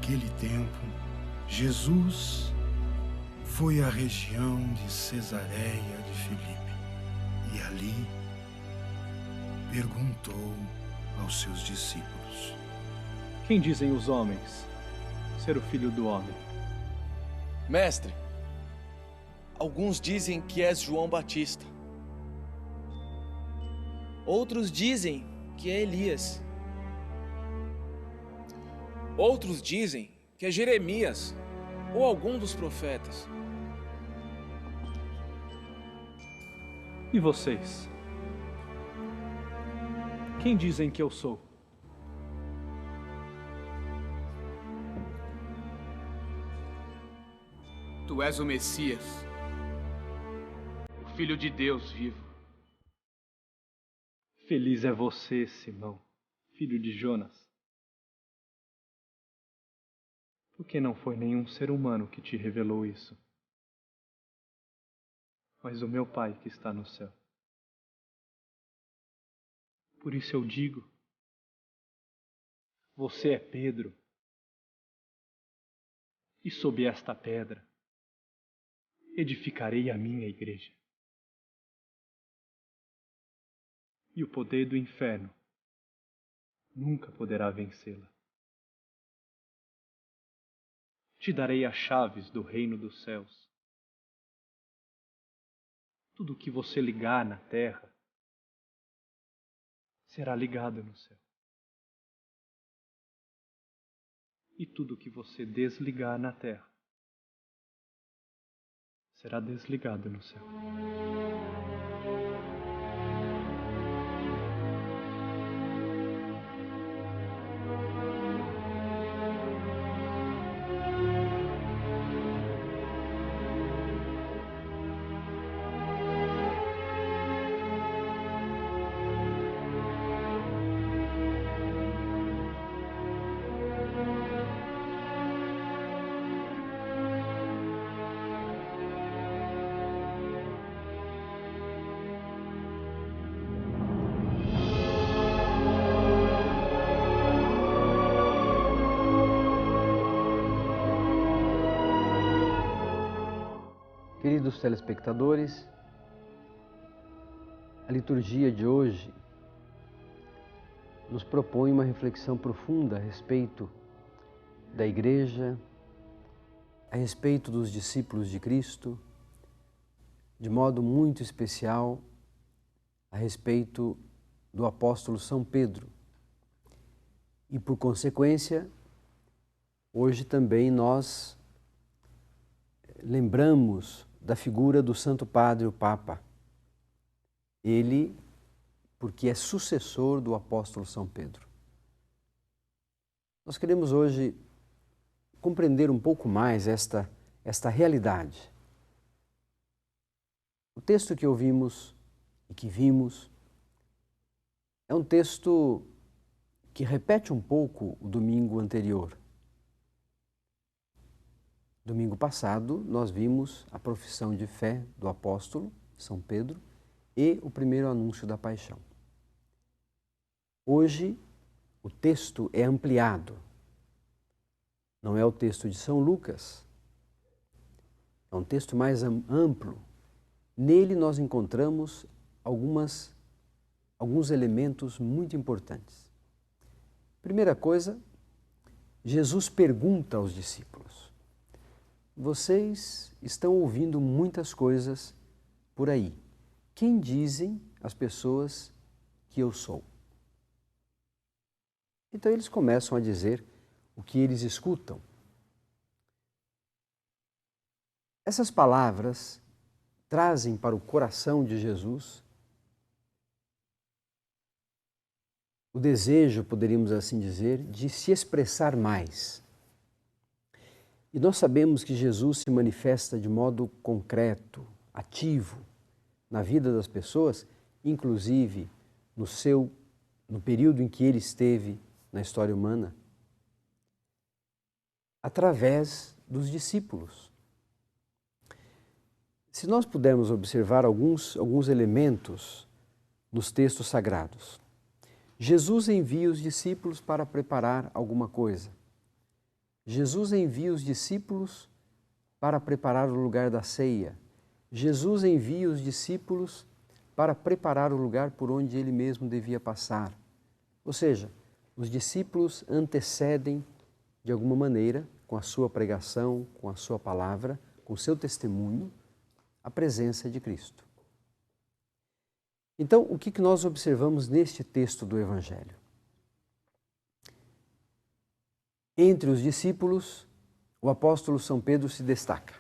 Naquele tempo, Jesus foi à região de Cesareia de Filipe e ali perguntou aos seus discípulos: Quem dizem os homens ser o Filho do Homem? Mestre, alguns dizem que és João Batista. Outros dizem que é Elias. Outros dizem que é Jeremias ou algum dos profetas. E vocês? Quem dizem que eu sou? Tu és o Messias, o Filho de Deus vivo. Feliz é você, Simão, filho de Jonas. Porque não foi nenhum ser humano que te revelou isso, mas o meu Pai que está no céu. Por isso eu digo, você é Pedro, e sob esta pedra edificarei a minha igreja. E o poder do inferno nunca poderá vencê-la. Te darei as chaves do reino dos céus. Tudo o que você ligar na terra será ligado no céu. E tudo o que você desligar na terra será desligado no céu. Queridos telespectadores, a liturgia de hoje nos propõe uma reflexão profunda a respeito da Igreja, a respeito dos discípulos de Cristo, de modo muito especial a respeito do apóstolo São Pedro. E, por consequência, hoje também nós lembramos da figura do Santo Padre, o Papa. Ele, porque é sucessor do apóstolo São Pedro. Nós queremos hoje compreender um pouco mais esta realidade. O texto que ouvimos e que vimos é um texto que repete um pouco o domingo anterior. Domingo passado, nós vimos a profissão de fé do apóstolo São Pedro e o primeiro anúncio da paixão. Hoje, o texto é ampliado. Não é o texto de São Lucas, é um texto mais amplo. Nele nós encontramos alguns elementos muito importantes. Primeira coisa, Jesus pergunta aos discípulos: vocês estão ouvindo muitas coisas por aí. Quem dizem as pessoas que eu sou? Então eles começam a dizer o que eles escutam. Essas palavras trazem para o coração de Jesus o desejo, poderíamos assim dizer, de se expressar mais. E nós sabemos que Jesus se manifesta de modo concreto, ativo, na vida das pessoas, inclusive no período em que ele esteve na história humana, através dos discípulos. Se nós pudermos observar alguns elementos nos textos sagrados, Jesus envia os discípulos para preparar alguma coisa. Jesus envia os discípulos para preparar o lugar da ceia. Jesus envia os discípulos para preparar o lugar por onde ele mesmo devia passar. Ou seja, os discípulos antecedem, de alguma maneira, com a sua pregação, com a sua palavra, com o seu testemunho, a presença de Cristo. Então, o que nós observamos neste texto do Evangelho? Entre os discípulos, o apóstolo São Pedro se destaca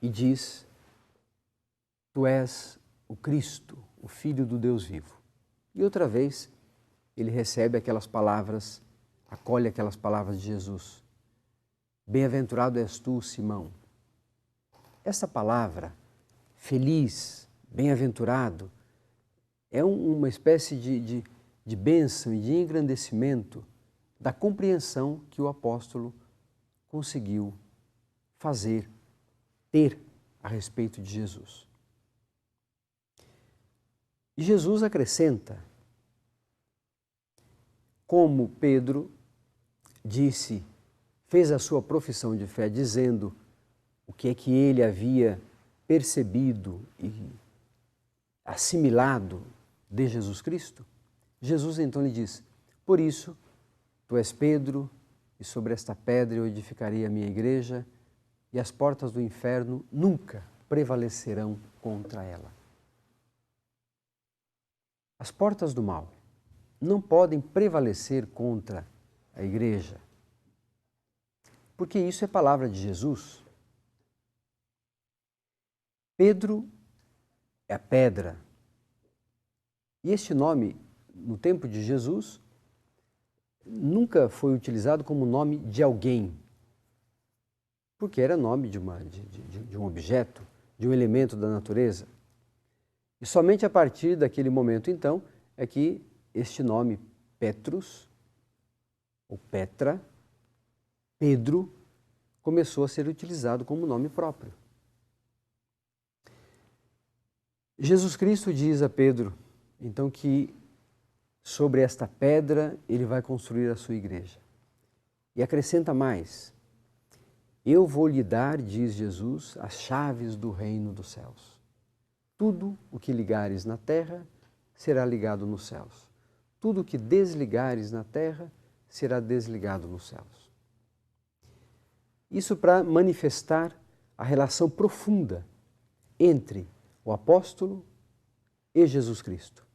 e diz: Tu és o Cristo, o Filho do Deus vivo. E outra vez, ele recebe aquelas palavras, acolhe aquelas palavras de Jesus. Bem-aventurado és tu, Simão. Essa palavra, feliz, bem-aventurado, é uma espécie de bênção e de engrandecimento da compreensão que o apóstolo conseguiu fazer, ter a respeito de Jesus. E Jesus acrescenta, como Pedro disse, fez a sua profissão de fé dizendo o que é que ele havia percebido e assimilado de Jesus Cristo, Jesus então lhe diz: por isso, tu és Pedro, e sobre esta pedra eu edificarei a minha igreja, e as portas do inferno nunca prevalecerão contra ela. As portas do mal não podem prevalecer contra a igreja, porque isso é palavra de Jesus. Pedro é a pedra. E este nome, no tempo de Jesus, nunca foi utilizado como nome de alguém, porque era nome de um objeto, de um elemento da natureza. E somente a partir daquele momento, então, é que este nome Petrus, ou Petra, Pedro, começou a ser utilizado como nome próprio. Jesus Cristo diz a Pedro, então, que sobre esta pedra ele vai construir a sua igreja. E acrescenta mais: eu vou lhe dar, diz Jesus, as chaves do reino dos céus. Tudo o que ligares na terra será ligado nos céus. Tudo o que desligares na terra será desligado nos céus. Isso para manifestar a relação profunda entre o apóstolo e Jesus Cristo.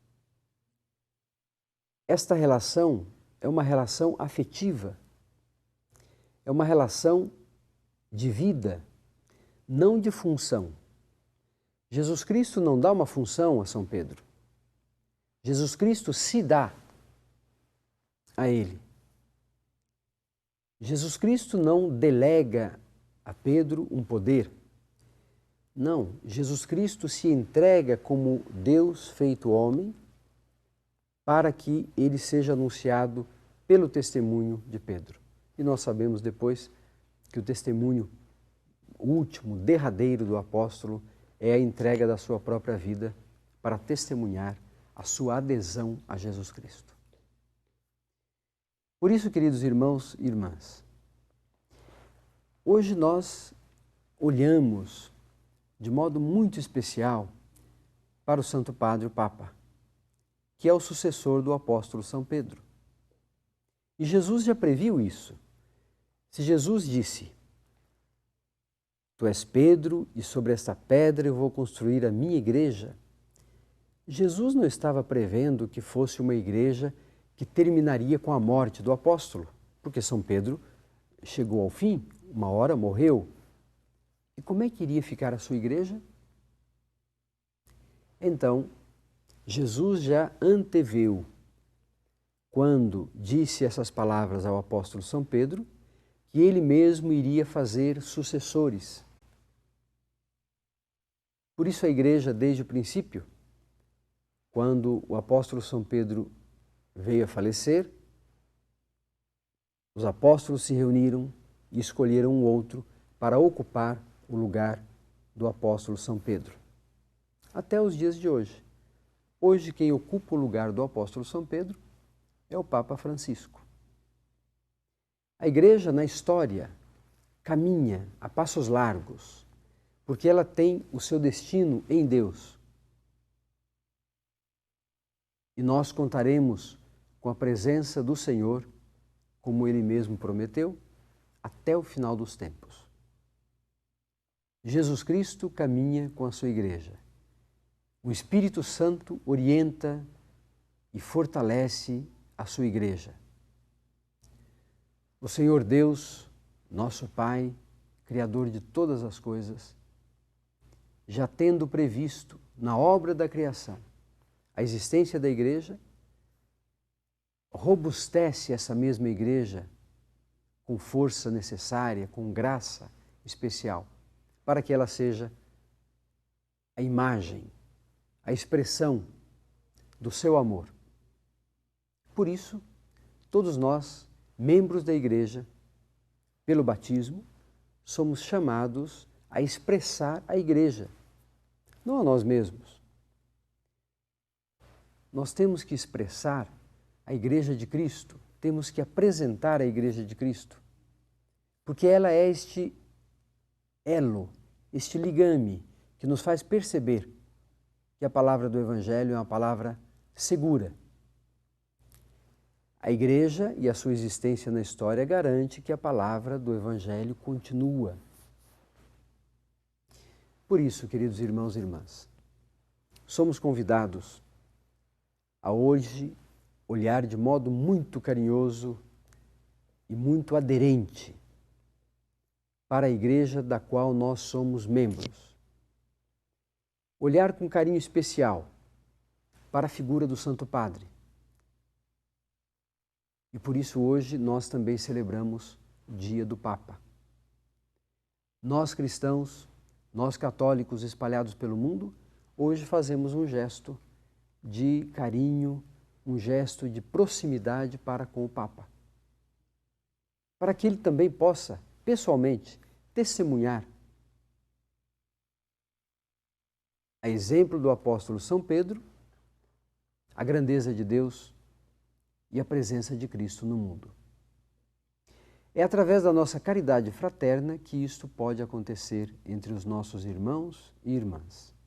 Esta relação é uma relação afetiva, é uma relação de vida, não de função. Jesus Cristo não dá uma função a São Pedro. Jesus Cristo se dá a ele. Jesus Cristo não delega a Pedro um poder. Não, Jesus Cristo se entrega como Deus feito homem para que ele seja anunciado pelo testemunho de Pedro. E nós sabemos depois que o testemunho último, derradeiro do apóstolo é a entrega da sua própria vida para testemunhar a sua adesão a Jesus Cristo. Por isso, queridos irmãos e irmãs, hoje nós olhamos de modo muito especial para o Santo Padre, o Papa, que é o sucessor do apóstolo São Pedro. E Jesus já previu isso. Se Jesus disse: Tu és Pedro, e sobre esta pedra eu vou construir a minha igreja, Jesus não estava prevendo que fosse uma igreja que terminaria com a morte do apóstolo, porque São Pedro chegou ao fim, uma hora morreu. E como é que iria ficar a sua igreja? Então, Jesus já anteveu, quando disse essas palavras ao apóstolo São Pedro, que ele mesmo iria fazer sucessores. Por isso a igreja, desde o princípio, quando o apóstolo São Pedro veio a falecer, os apóstolos se reuniram e escolheram um outro para ocupar o lugar do apóstolo São Pedro. Até os dias de hoje. Hoje quem ocupa o lugar do apóstolo São Pedro é o Papa Francisco. A igreja, na história, caminha a passos largos, porque ela tem o seu destino em Deus. E nós contaremos com a presença do Senhor, como Ele mesmo prometeu, até o final dos tempos. Jesus Cristo caminha com a sua igreja. O Espírito Santo orienta e fortalece a sua igreja. O Senhor Deus, nosso Pai, Criador de todas as coisas, já tendo previsto na obra da criação a existência da igreja, robustece essa mesma igreja com força necessária, com graça especial, para que ela seja a imagem, a expressão do seu amor. Por isso, todos nós, membros da igreja, pelo batismo, somos chamados a expressar a igreja, não a nós mesmos. Nós temos que expressar a igreja de Cristo, temos que apresentar a igreja de Cristo, porque ela é este elo, este ligame que nos faz perceber que a palavra do Evangelho é uma palavra segura. A igreja e a sua existência na história garante que a palavra do Evangelho continua. Por isso, queridos irmãos e irmãs, somos convidados a hoje olhar de modo muito carinhoso e muito aderente para a igreja da qual nós somos membros. Olhar com carinho especial para a figura do Santo Padre. E por isso hoje nós também celebramos o Dia do Papa. Nós cristãos, nós católicos espalhados pelo mundo, hoje fazemos um gesto de carinho, um gesto de proximidade para com o Papa. Para que ele também possa, pessoalmente, testemunhar, a exemplo do apóstolo São Pedro, a grandeza de Deus e a presença de Cristo no mundo. É através da nossa caridade fraterna que isto pode acontecer entre os nossos irmãos e irmãs.